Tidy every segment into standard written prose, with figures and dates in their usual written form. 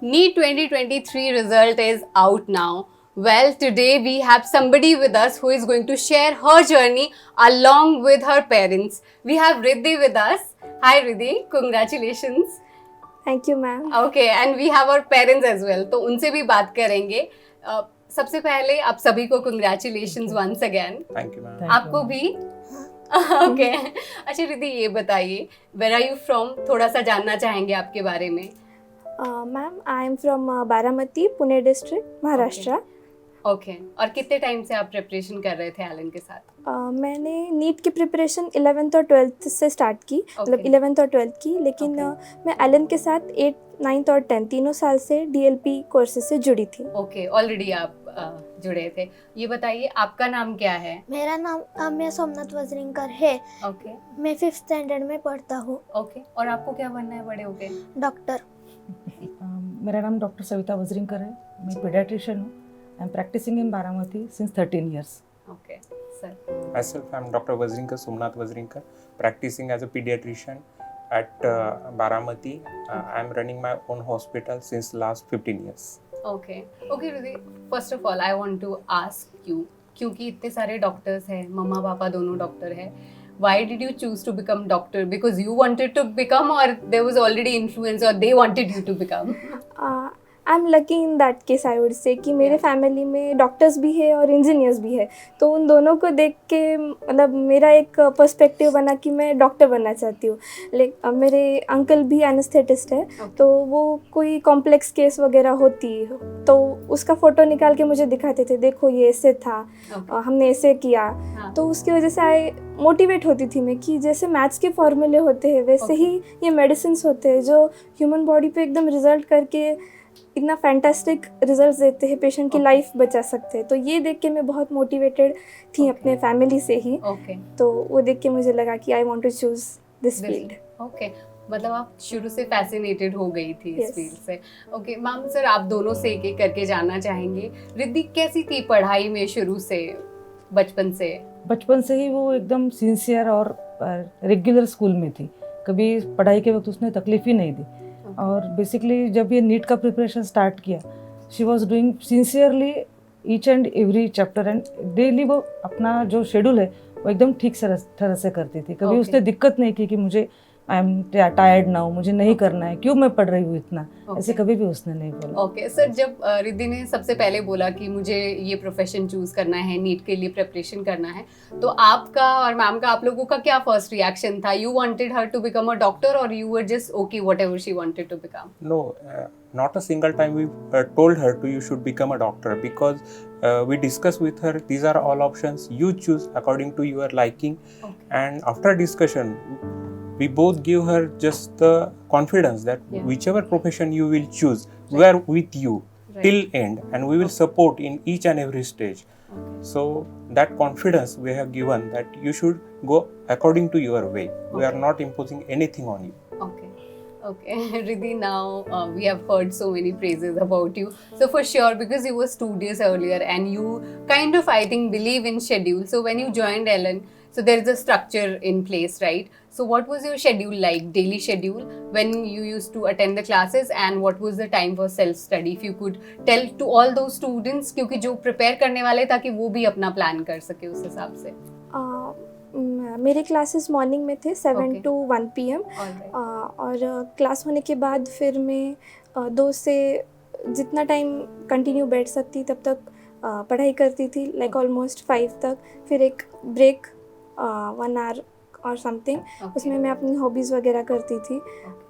NEET 2023 result is out now. Well, today we have somebody with us who is going to share her journey along with her parents. We have Riddhi with us. Hi Riddhi, congratulations. Thank you ma'am. Okay, and we have our parents as well. तो उनसे भी बात करेंगे. सबसे पहले आप सभी को congratulations once again. Thank you ma'am. आपको भी ओके. अच्छा रिद्धि ये बताइए, वेयर आर यू फ्रॉम, थोड़ा सा जानना चाहेंगे आपके बारे में. Ma'am I am from Baramati, Pune district, Maharashtra. Okay. और कितने टाइम से आप प्रिपरेशन कर रहे थे एलन के साथ? मैंने नीट की प्रिपरेशन 11th और 12th से स्टार्ट की, मतलब 11th और 12th की, लेकिन मैं एलन के साथ 8th 9th और 10th तीनों साल से DLP कोर्सेज से जुड़ी थी. ओके, ऑलरेडी आप जुड़े थे. ये बताइए आपका नाम क्या है? मेरा नाम आम्या सोमनाथ वजरिंकर है. ओके. मैं 5th स्टैंडर्ड में पढ़ता हूँ. ओके. और आपको क्या बनना है बड़े होके? डॉक्टर. मेरा नाम डॉक्टर सविता वजरिंकर है. मैं पीडियाट्रिशियन हूँ. I am practicing in Baramati since 13 years. Okay sir. Myself, I'm Dr. Vajrinkar, Somnath Vajrinkar, practicing as a pediatrician at Baramati. I'm running my own hospital since last 15 years. Okay. Okay Riddhi, first of all I want to ask you, क्योंकि इतने सारे doctors हैं, मम्मा पापा दोनों doctor हैं, why did you choose to become doctor? Because you wanted to become, or there was already influence, or they wanted you to become? I am lucky in that case, I would say कि मेरे family में doctors भी है और engineers भी है, तो उन दोनों को देख के मतलब मेरा एक पर्सपेक्टिव बना कि मैं डॉक्टर बनना चाहती हूँ. मेरे अंकल भी एनेस्थेटिस्ट है, तो वो कोई कॉम्प्लेक्स केस वगैरह होती तो उसका फ़ोटो निकाल के मुझे दिखाते थे, देखो ये ऐसे था, हमने ऐसे किया. तो उसकी वजह से आई मोटिवेट होती थी मैं कि जैसे मैथ्स के फॉर्मूले होते हैं वैसे ही ये मेडिसिन्स होते हैं जो ह्यूमन बॉडी पे एकदम रिजल्ट करके इतना फैंटास्टिक रिजल्ट्स देते हैं, पेशेंट की लाइफ बचा सकते हैं. तो ये देख के मैं बहुत मोटिवेटेड थी अपने फैमिली से ही. तो वो देख के मुझे लगा कि I want to choose this field. Okay. मतलब आप शुरू से फैसिनेटेड हो गई थी इस फील्ड से. ओके मैम, सर आप दोनों से एक एक करके जानना चाहेंगे, रिद्धि कैसी थी पढ़ाई में शुरू से, बचपन से? बचपन से ही वो एकदम सिंसियर और रेगुलर स्कूल में थी. कभी पढ़ाई के वक्त उसने तकलीफ ही नहीं दी. और बेसिकली जब ये नीट का प्रिपरेशन स्टार्ट किया, she was doing sincerely each and every chapter, and daily वो अपना जो शेड्यूल है वो एकदम ठीक तरह से करती थी. कभी उसने दिक्कत नहीं की कि मुझे आई एम टायर्ड ना हो, मुझे नहीं करना है, क्यों मैं पढ़ रही हूँ इतना, ऐसे कभी भी उसने नहीं बोला. ओके सर, जब रिद्धि ने सबसे पहले बोला कि मुझे ये प्रोफेशन चूज करना है, नीट के लिए प्रिपरेशन करना है, तो आपका और मैम का, आप लोगों का क्या फर्स्ट रिएक्शन था? You wanted her to become a doctor, और you were just okay whatever she wanted to become? No, not a single time we told her to you should become a doctor, because we discussed with her, these are all options, you choose according to your liking. And after discussion we both give her just the confidence that whichever profession you will choose, we are with you till end, and we will support in each and every stage. So that confidence we have given, that you should go according to your way. We are not imposing anything on you. Okay, Riddhi, now we have heard so many praises about you. So for sure, because you were studious earlier and you kind of, I think, believe in schedule. So when you joined Ellen, so there is a structure in place, right? So what was your schedule like, daily schedule, when you used to attend the classes, and what was the time for self-study? If you could tell to all those students, क्योंकि जो prepare करने वाले, ताकि वो भी अपना plan कर सके उस हिसाब से. मेरे क्लासेस मॉर्निंग में थे 7 to 1 PM. और क्लास होने के बाद फिर मैं 2 से जितना टाइम कंटिन्यू बैठ सकती तब तक पढ़ाई करती थी, लाइक ऑलमोस्ट 5 तक. फिर एक ब्रेक 1 hour और समथिंग, उसमें मैं अपनी हॉबीज़ वगैरह करती थी.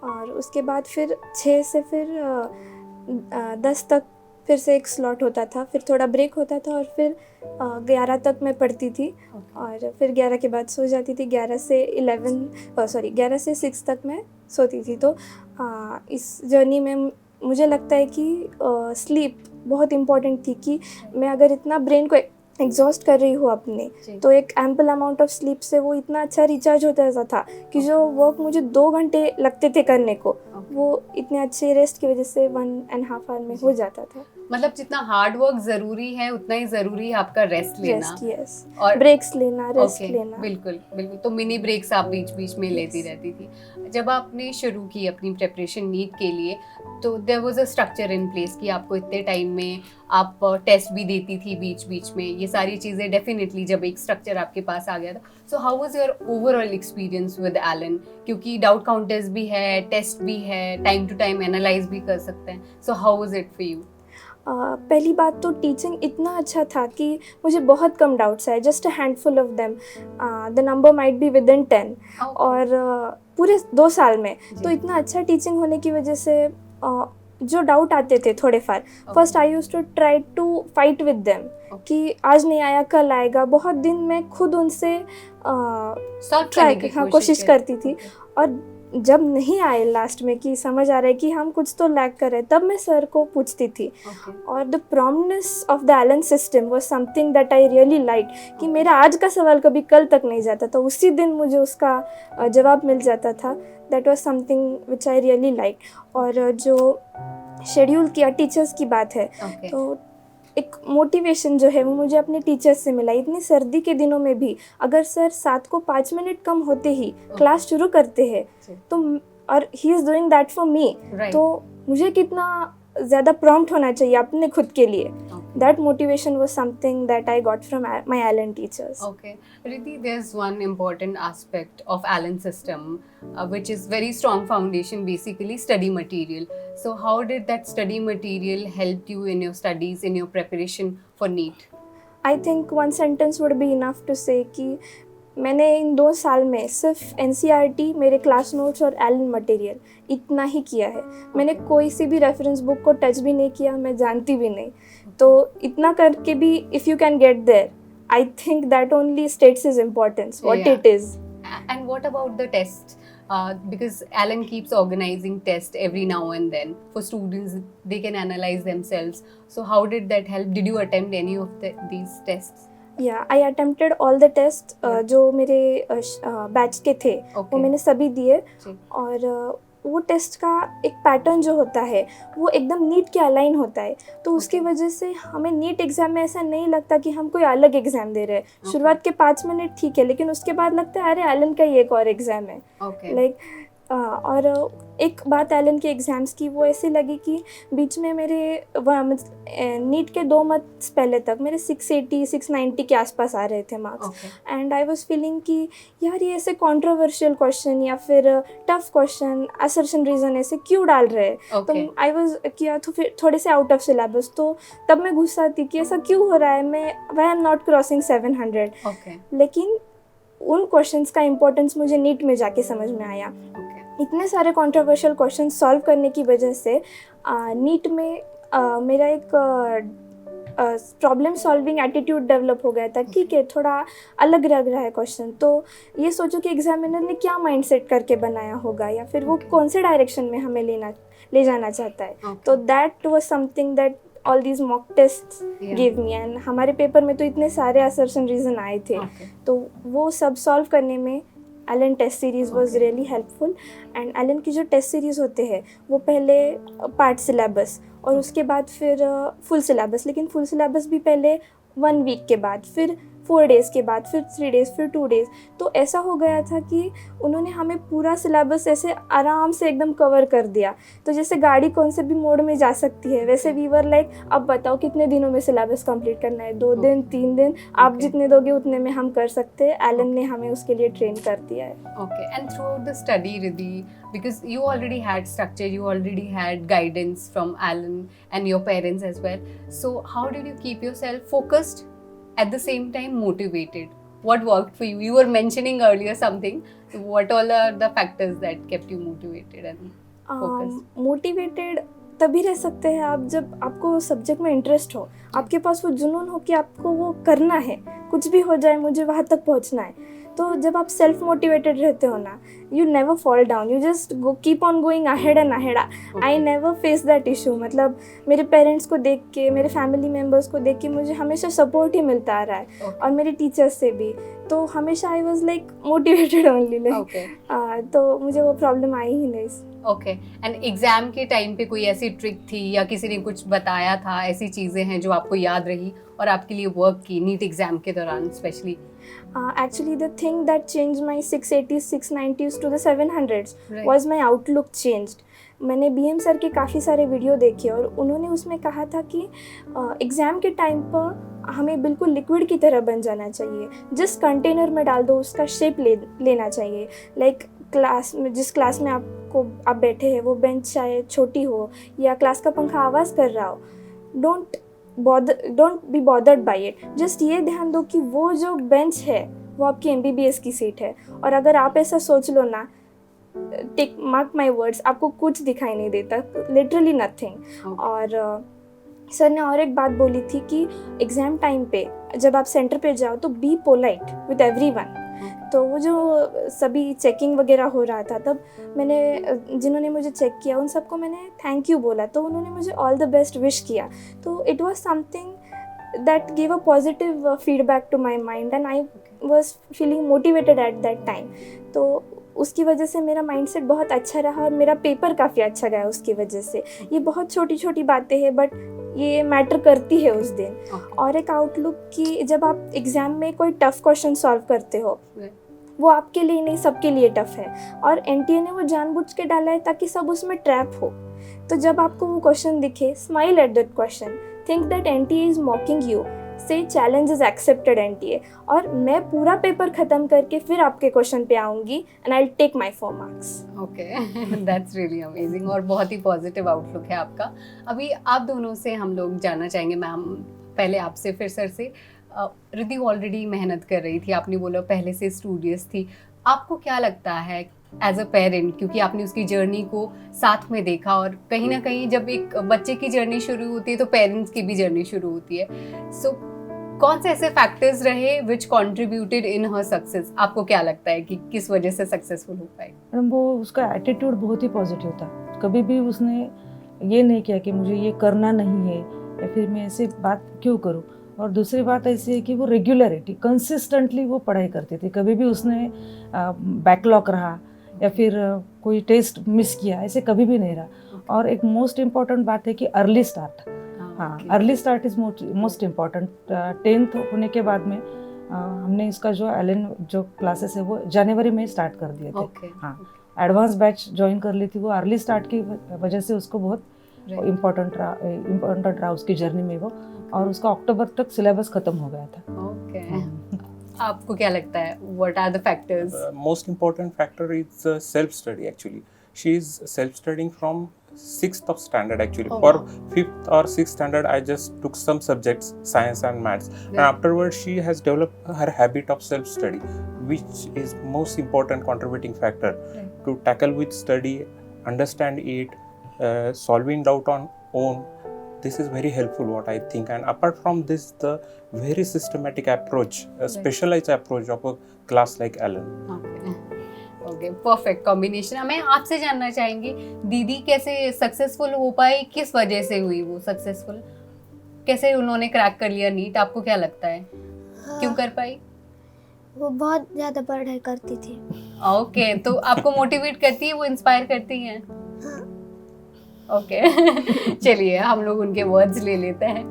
और उसके बाद फिर 6 से फिर 10 तक फिर से एक स्लॉट होता था, फिर थोड़ा ब्रेक होता था, और फिर 11 तक मैं पढ़ती थी. और फिर 11 के बाद सो जाती थी. 11 से 6 तक मैं सोती थी. तो इस जर्नी में मुझे लगता है कि स्लीप बहुत इम्पॉर्टेंट थी, कि मैं अगर इतना ब्रेन को एग्जॉस्ट कर रही हूँ अपने, तो एक एम्पल अमाउंट ऑफ स्लीप से वो इतना अच्छा रिचार्ज होता था कि जो वर्क मुझे 2 घंटे लगते थे करने को, वो इतने अच्छे रेस्ट की वजह से 1.5 आवर में हो जाता था। मतलब जितना हार्ड वर्क जरूरी है उतना ही जरूरी है आपका रेस्ट लेना रेस्ट, यस, और ब्रेक्स लेना, रेस्ट ओके, लेना। बिल्कुल बिल्कुल। तो मिनी ब्रेक्स आप बीच बीच में लेती रहती थी। जब आपने शुरू की अपनी प्रिपरेशन नीट के लिए तो there was a structure in place कि आपको इतने टाइम में आप टेस्ट भी देती थी बीच बीच में, ये सारी चीज़ें डेफिनेटली जब एक स्ट्रक्चर आपके पास आ गया था। So how was your overall experience with Allen, क्योंकि डाउट काउंटर्स भी है, टेस्ट भी है, टाइम टू टाइम एनालाइज भी कर सकते हैं। सो how was it for you? पहली बात तो टीचिंग इतना अच्छा था कि मुझे बहुत कम डाउट्स आए, just a handful of them, the number might be with in 10 और पूरे 2 साल में। तो इतना अच्छा टीचिंग होने की वजह से जो डाउट आते थे थोड़े फार, first I used to try to fight with them कि आज नहीं आया कल आएगा। बहुत दिन मैं खुद उनसे कोशिश करती थी और जब नहीं आए लास्ट में कि समझ आ रहा है कि हम कुछ तो लैक कर रहे हैं, तब मैं सर को पूछती थी। और the promptness of the Allen system was something that I really like कि मेरा आज का सवाल कभी कल तक नहीं जाता था, उसी दिन मुझे उसका जवाब मिल जाता था। That was something which I really like. और जो शेड्यूल किया टीचर्स की बात है, तो एक मोटिवेशन जो है वो मुझे अपने टीचर्स से मिला। इतनी सर्दी के दिनों में भी अगर सर 7 को 5 मिनट कम होते ही क्लास शुरू करते हैं तो, और he is doing that for me, तो मुझे कितना ज़्यादा प्रॉम्प्ट होना चाहिए अपने खुद के लिए। That motivation was something that I got from my Allen teachers. Okay, Riddhi, there's one important aspect of Allen system, which is very strong foundation, basically study material. So how did that study material help you in your studies, in your preparation for NEET? I think one sentence would be enough to say कि मैंने इन 2 साल में सिर्फ NCERT, मेरे class notes और Elon material इतना ही किया है। मैंने कोई सी भी रेफरेंस बुक को टच भी नहीं किया, मैं जानती भी नहीं। तो इतना करके भी if you can get there, I think that only status is importance what it is. And what about the test? Because Alan keeps organizing tests every now and then for students, they can analyze themselves. So how did that help? Did you attempt any of these tests? या I attempted all the test जो मेरे batch के थे, वो मैंने सभी दिए। और वो टेस्ट का एक पैटर्न जो होता है वो एकदम नीट के अलाइन होता है, तो उसकी वजह से हमें नीट एग्ज़ाम में ऐसा नहीं लगता कि हम कोई अलग एग्ज़ाम दे रहे हैं। शुरुआत के 5 मिनट ठीक है, लेकिन उसके बाद लगता है अरे एलन का ही एक और एग्ज़ाम है। लाइक और एक बात एलन के एग्ज़ाम्स की वो ऐसी लगी कि बीच में मेरे नीट के 2 मंथ्स पहले तक मेरे 680 690 के आसपास आ रहे थे marks, and I was feeling कि यार ये ऐसे कंट्रोवर्शियल क्वेश्चन या फिर टफ क्वेश्चन, असर्शन रीज़न ऐसे क्यों डाल रहे हैं। तो आई वाज किया तो फिर थोड़े से आउट ऑफ सिलेबस, तो तब मैं गुस्सा थी कि ऐसा क्यों हो रहा है, मैं वाई एम नॉट क्रॉसिंग 700। लेकिन उन क्वेश्चंस का इम्पोर्टेंस मुझे नीट में जाके समझ में आया। इतने सारे कंट्रोवर्शियल क्वेश्चन सॉल्व करने की वजह से नीट में मेरा एक प्रॉब्लम सॉल्विंग एटीट्यूड डेवलप हो गया था। ठीक है, थोड़ा अलग लग रहा है क्वेश्चन, तो ये सोचो कि एग्जामिनर ने क्या माइंडसेट करके बनाया होगा या फिर वो कौन से डायरेक्शन में हमें ले जाना चाहता है। तो that was something that all these mock test give me, and हमारे पेपर में तो इतने सारे असर्शन रीज़न आए थे, तो वो सब सॉल्व करने में Allen test series was really helpful. And Allen की जो टेस्ट सीरीज़ होते हैं वो पहले पार्ट सिलेबस और उसके बाद फिर फुल सिलेबस, लेकिन फुल सिलेबस भी पहले 1 वीक के बाद, फिर 4 डेज़ के बाद, फिर 3 डेज़, फिर 2 डेज़। तो ऐसा हो गया था कि उन्होंने हमें पूरा सिलेबस ऐसे आराम से एकदम कवर कर दिया। तो जैसे गाड़ी कौन से भी मोड में जा सकती है, वैसे वी वर लाइक अब बताओ कितने दिनों में सिलेबस कंप्लीट करना है, 2 दिन 3 दिन, आप जितने दोगे उतने में हम कर सकते हैं। एलन ने हमें उसके लिए ट्रेन कर दिया है। Okay, and throughout the study, Riddhi, because you already had structure, you already had guidance from Alan and your parents as well. So how did you keep yourself focused, at the same time motivated? What worked for you? You were mentioning earlier something. What all are the factors that kept you motivated and focused? Motivated तभी रह सकते हैं आप जब आपको subject में interest हो, आपके पास वो जुनून हो कि आपको वो करना है, कुछ भी हो जाए मुझे वहाँ तक पहुँचना है। तो जब आप सेल्फ मोटिवेटेड रहते हो ना, you never fall down, you just keep on going ahead and ahead. I never face that issue. मतलब मेरे पेरेंट्स को देख के, मेरे फैमिली मेम्बर्स को देख के मुझे हमेशा सपोर्ट ही मिलता आ रहा है, और मेरे टीचर्स से भी। तो हमेशा I was like motivated only, like तो मुझे वो प्रॉब्लम आई ही नहीं। ओके, एंड एग्जाम के टाइम पे कोई ऐसी ट्रिक थी या किसी ने कुछ बताया था, ऐसी चीजें हैं जो आपको याद रही और आपके लिए वर्क की नीट एग्जाम के दौरान specially? Actually, the thing that changed my 680s, 690s to the 700s Right. was my outlook changed. मैंने BM सर के काफ़ी सारे वीडियो देखे और उन्होंने उसमें कहा था कि एग्ज़ाम के टाइम पर हमें बिल्कुल लिक्विड की तरह बन जाना चाहिए. जिस कंटेनर में डाल दो उसका शेप लेना चाहिए. लाइक क्लास में, जिस क्लास में आप बैठे हैं वो बेंच चाहे छोटी हो या क्लास का पंखा आवाज़ कर रहा हो, don't be bothered by it. Just ये ध्यान दो कि वो जो बेंच है वो आपकी MBBS की सीट है. और अगर आप ऐसा सोच लो ना, टेक मार्क माई वर्ड्स, आपको कुछ दिखाई नहीं देता, लिटरली नथिंग. और सर ने और एक बात बोली थी कि एग्ज़ाम टाइम पे जब आप सेंटर पे जाओ तो बी पोलाइट विद एवरीवन. तो वो जो सभी चेकिंग वगैरह हो रहा था, तब जिन्होंने मुझे चेक किया उन सबको मैंने थैंक यू बोला, तो उन्होंने मुझे ऑल द बेस्ट विश किया. तो it was something that give a positive feedback to my mind and I was feeling motivated at that time. तो उसकी वजह से मेरा माइंडसेट बहुत अच्छा रहा और मेरा पेपर काफ़ी अच्छा गया उसकी वजह से. ये बहुत छोटी छोटी बातें हैं बट ये मैटर करती है उस दिन. और एक आउटलुक कि जब आप एग्ज़ाम में कोई टफ़ क्वेश्चन सॉल्व करते हो, वो आपके लिए नहीं सबके लिए टफ़ है. और NTA ने वो जानबूझ के डाला है ताकि सब उसमें ट्रैप हो. तो जब आपको वो क्वेश्चन दिखे, smile at that question, think that NTA is मॉकिंग you, से चैलेंज इज एक्सेप्टेड NTA. और मैं पूरा पेपर ख़त्म करके फिर आपके क्वेश्चन पे आऊँगी and I will take my 4 marks. Okay, that's really amazing और बहुत ही पॉजिटिव आउटलुक है आपका. अभी आप दोनों से हम लोग जानना चाहेंगे, मैम पहले आपसे फिर सर से. रिद्धि ऑलरेडी मेहनत कर रही थी, आपने बोला पहले से स्टूडियस थी. आपको क्या लगता है एज अ पेरेंट, क्योंकि आपने उसकी जर्नी को साथ में देखा और कहीं ना कहीं जब एक बच्चे की जर्नी शुरू होती है तो पेरेंट्स की भी जर्नी शुरू होती है. सो कौन से ऐसे फैक्टर्स रहे विच कंट्रीब्यूटेड इन हर सक्सेस? आपको क्या लगता है कि किस वजह से सक्सेसफुल हो पाई? मैडम, वो उसका एटीट्यूड बहुत ही पॉजिटिव था. कभी भी उसने ये नहीं किया कि मुझे ये करना नहीं है या फिर मैं ऐसे बात क्यों करूँ. और दूसरी बात ऐसी है कि वो रेगुलरिटी, कंसिस्टेंटली वो पढ़ाई करती थी. कभी भी उसने बैकलॉग रहा या फिर कोई टेस्ट मिस किया, ऐसे कभी भी नहीं रहा. और एक मोस्ट इम्पॉर्टेंट बात है कि अर्ली स्टार्ट. हाँ, early start is most important. 10th होने के बाद में हमने इसका जो एलन जो क्लासेस है वो जनवरी में स्टार्ट कर दिए थे. हाँ, एडवांस बैच ज्वाइन कर ली थी. वो अर्ली स्टार्ट की वजह से उसको बहुत इम्पोर्टेंट रहा उसकी जर्नी में वो. और उसका अक्टूबर तक सिलेबस खत्म हो गया था. ओके, आपको क्या लगता है, what are the factors? Most important factor is self study actually. She is self studying from 6th of standard actually. For 5th or 6th standard I just took some subjects, science and maths, and afterwards she has developed her habit of self study, which is most important contributing factor to tackle with study, understand it, solving doubt on own. This is very helpful what I think. And apart from this, the very systematic approach, a specialized approach of a class like Alan. Okay, perfect combination. मैं आपसे जानना चाहेंगी, दीदी कैसे successful हो पाई, किस वजह से हुई वो सक्सेसफुल, कैसे उन्होंने क्रैक कर लिया नीट? आपको क्या लगता है क्यों कर पाई? वो बहुत ज़्यादा पढ़ाई करती थी. ओके, तो आपको मोटिवेट करती है, वो इंस्पायर करती हैं? ओके, चलिए हम लोग उनके वर्ड्स ले लेते हैं.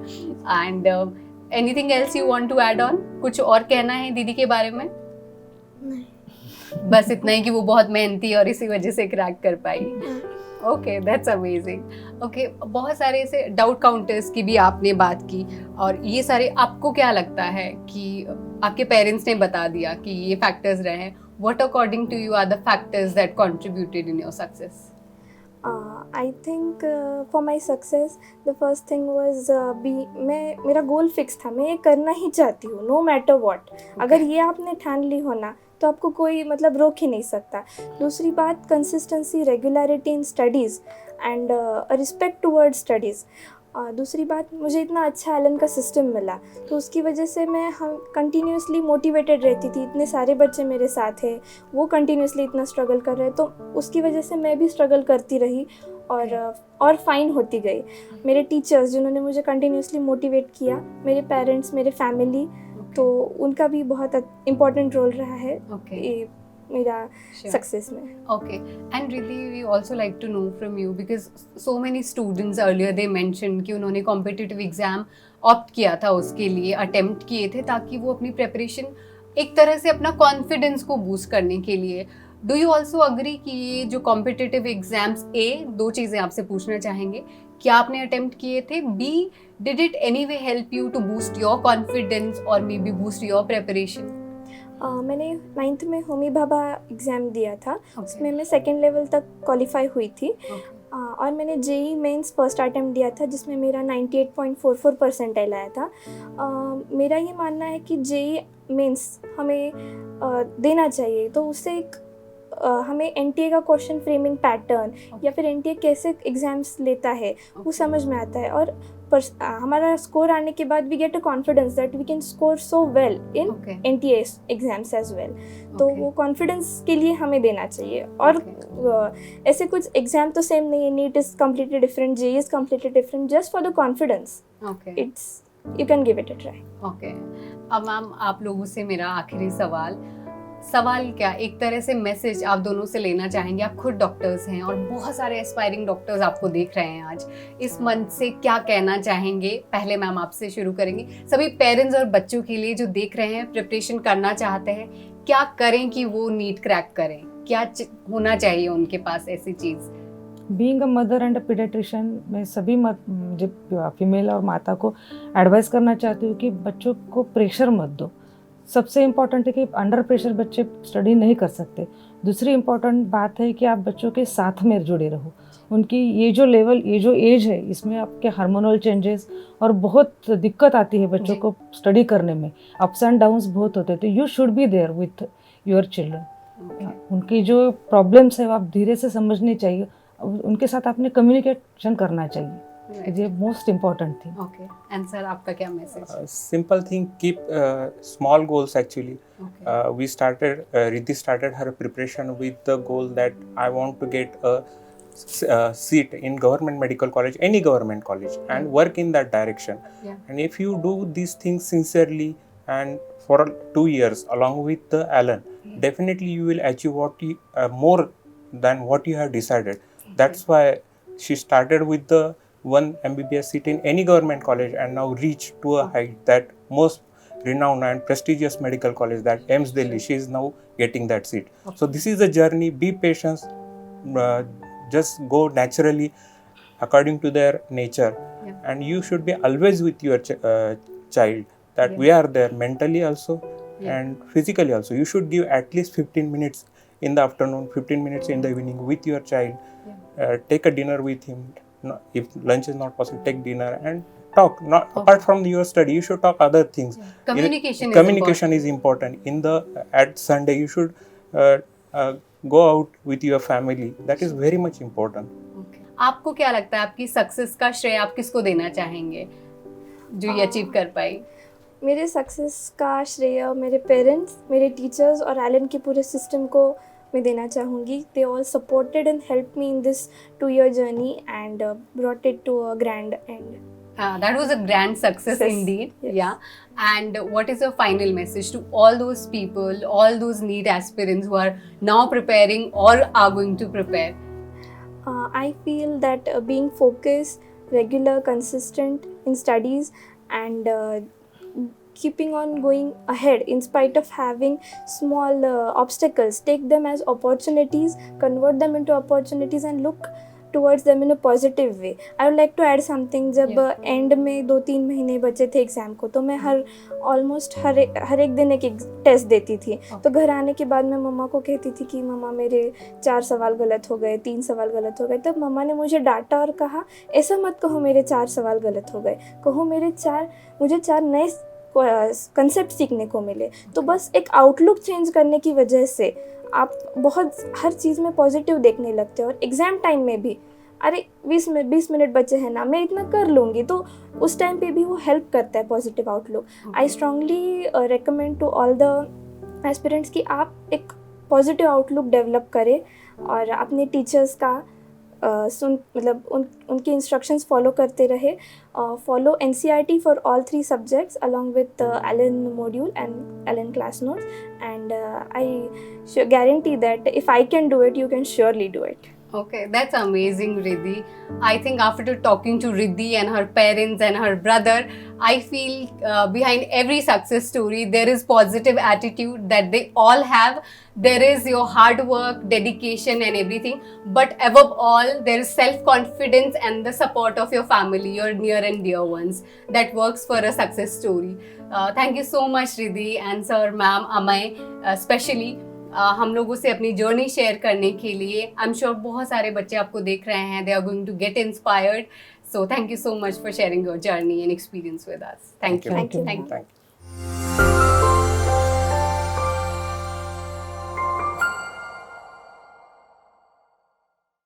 And anything else you want to add on? कुछ और कहना है दीदी के बारे में? नहीं. बस इतना ही कि वो बहुत मेहनती और इसी वजह से क्रैक कर पाई. Okay, that's amazing. ओके, बहुत सारे ऐसे डाउट काउंटर्स की भी आपने बात की और ये सारे आपको क्या लगता है कि आपके पेरेंट्स ने बता दिया कि ये फैक्टर्स रहे हैं. What according to you are the factors that contributed in your success? I think for my success the first thing was मेरा गोल फिक्स था. मैं ये करना ही चाहती हूँ no matter what. अगर ये आपने ठान ली हो ना तो आपको कोई मतलब रोक ही नहीं सकता. दूसरी बात, consistency, regularity in studies and respect toward studies. दूसरी बात, मुझे इतना अच्छा एलन का सिस्टम मिला तो उसकी वजह से मैं कंटिन्यूसली मोटिवेटेड रहती थी. इतने सारे बच्चे मेरे साथ हैं, वो कंटिन्यूसली इतना स्ट्रगल कर रहे हैं, तो उसकी वजह से मैं भी स्ट्रगल करती रही और फाइन होती गई. मेरे टीचर्स जिन्होंने मुझे कंटिन्यूसली मोटिवेट किया, मेरे पेरेंट्स, मेरे फैमिली, तो उनका भी बहुत इम्पोर्टेंट रोल रहा है मेरा Sure. सक्सेस में। Okay, and really we also like to know from you because so many students earlier they mentioned कि उन्होंने competitive exam opt किया था उसके लिए attempt किए थे ताकि वो अपनी preparation एक तरह से अपना confidence को boost करने के लिए। Do you also agree कि ये जो competitive exams दो चीज़ें आपसे पूछना चाहेंगे, क्या आपने attempt किए थे? B, did it anyway help you to boost your confidence or maybe boost your preparation? मैंने 9th में होमी भाभा एग्ज़ाम दिया था। Okay. उसमें मैं सेकेंड लेवल तक क्वालिफाई हुई थी। Okay. और मैंने जेई मेंस फर्स्ट अटेम्प्ट दिया था जिसमें मेरा 98.44 परसेंटाइल आया था। मेरा ये मानना है कि जेई मेंस हमें देना चाहिए, तो उससे एक हमें एनटीए का क्वेश्चन फ्रेमिंग पैटर्न या फिर एनटीए कैसे एग्ज़ाम्स लेता है वो समझ में आता है, और हमारा स्कोर आने के बाद we get a confidence that we can score so well in NTA exams as well. तो वो कॉन्फिडेंस के लिए हमें देना चाहिए। और ऐसे कुछ एग्जाम तो सेम नहीं है, NEET is completely different, JEE is completely different, just for the confidence it's you can give it a try. Okay, अब मैम आप लोगों से मेरा आखिरी सवाल क्या, एक तरह से मैसेज आप दोनों से लेना चाहेंगे? आप खुद डॉक्टर्स हैं और बहुत सारे एस्पायरिंग डॉक्टर्स आपको देख रहे हैं आज, इस मंथ से क्या कहना चाहेंगे? पहले मैम आपसे शुरू करेंगे। सभी पेरेंट्स और बच्चों के लिए जो देख रहे हैं, प्रिपरेशन करना चाहते हैं, क्या करें कि वो नीट क्रैक करें? क्या होना चाहिए उनके पास ऐसी चीज़? Being a mother and a paediatrician, मैं सभी जब फीमेल और माता को एडवाइस करना चाहती हूँ कि बच्चों को प्रेशर मत दो। सबसे इम्पॉर्टेंट है कि अंडर प्रेशर बच्चे स्टडी नहीं कर सकते। दूसरी इम्पॉर्टेंट बात है कि आप बच्चों के साथ में जुड़े रहो। उनकी ये जो एज है, इसमें आपके हार्मोनल चेंजेस और बहुत दिक्कत आती है बच्चों को स्टडी करने में, अप्स एंड डाउन्स बहुत होते हैं। तो you should be there with your children. उनकी जो प्रॉब्लम्स है वो आप धीरे से समझनी चाहिए, उनके साथ आपने कम्युनिकेशन करना चाहिए। ये most important thing. Okay, and sir आपका क्या message? Simple thing, keep small goals actually. Okay. Riddhi started her preparation with the goal that I want to get a seat in government medical college, any government college, and work in that direction. Yeah. And if you do these things sincerely and for 2 years along with the Alan, definitely you will achieve more than what you have decided. That's why she started with the one MBBS seat in any government college and now reached to a height that most renowned and prestigious medical college, that AIIMS Delhi, she is now getting that seat. So this is a journey. Be patient, just go naturally according to their nature. And you should be always with your child, that we are there mentally also and physically also. You should give at least 15 minutes in the afternoon, 15 minutes in the evening with your child. Take a dinner with him. If lunch is not possible, take dinner and talk. Apart from your study, you should talk other things. Communication is important. At Sunday, you should go out with your family. That is very much important. Okay. आपको क्या लगता है, आपकी success का श्रेय आप किसको देना चाहेंगे जो ये अचीव कर पाई? मेरे सक्सेस का श्रेय मेरे पेरेंट्स, मेरे टीचर्स और एलन के पूरे सिस्टम को मैं देना चाहूँगी। They all supported and help me in this 2-year journey and brought it to a grand end. That was a grand success indeed. Yes. Yeah. And what is your final message to all those people, all those NEET aspirants who are now preparing or are going to prepare? I feel that being focused, regular, consistent in studies and keeping on going ahead in spite of having small obstacles, take them as opportunities, convert them into opportunities and look towards them in a positive way. I would like to add something. जब and में 2-3 महीने बचे थे exam को, तो मैं almost हर एक दिन एक टेस्ट देती थी। तो घर आने के बाद मैं मम्मा को कहती थी कि मम्मा मेरे 4 सवाल गलत हो गए, 3 सवाल गलत हो गए। तब मम्मा ने मुझे डांटा और कहा, ऐसा मत कहो मेरे 4 सवाल गलत हो गए, कहो मुझे 4 नए कंसेप्ट सीखने को मिले। तो बस एक आउटलुक चेंज करने की वजह से आप बहुत हर चीज़ में पॉजिटिव देखने लगते हो। और एग्ज़ाम टाइम में भी, अरे 20 मिनट बचे हैं ना, मैं इतना कर लूँगी, तो उस टाइम पे भी वो हेल्प करता है positive outlook. I strongly recommend to all the aspirants कि आप एक पॉजिटिव आउटलुक डेवलप करें और अपने टीचर्स का मतलब उनके इंस्ट्रक्शंस फॉलो करते रहे. Follow NCERT for all 3 subjects along with Allen module and Allen class notes, and I guarantee that if I can do it, you can surely do it. Okay, that's amazing, Riddhi. I think after talking to Riddhi and her parents and her brother, I feel behind every success story there is positive attitude that they all have. There is your hard work, dedication and everything, but above all there is self-confidence and the support of your family, your near and dear ones, that works for a success story. Thank you so much, Riddhi and sir, ma'am, Amay, especially हम लोगों से अपनी journey share करने के लिए. I am sure बहुत सारे बच्चे आपको देख रहे हैं, they are going to get inspired. So thank you so much for sharing your journey and experience with us. Thank you. Thank you. Thank you. Thank you.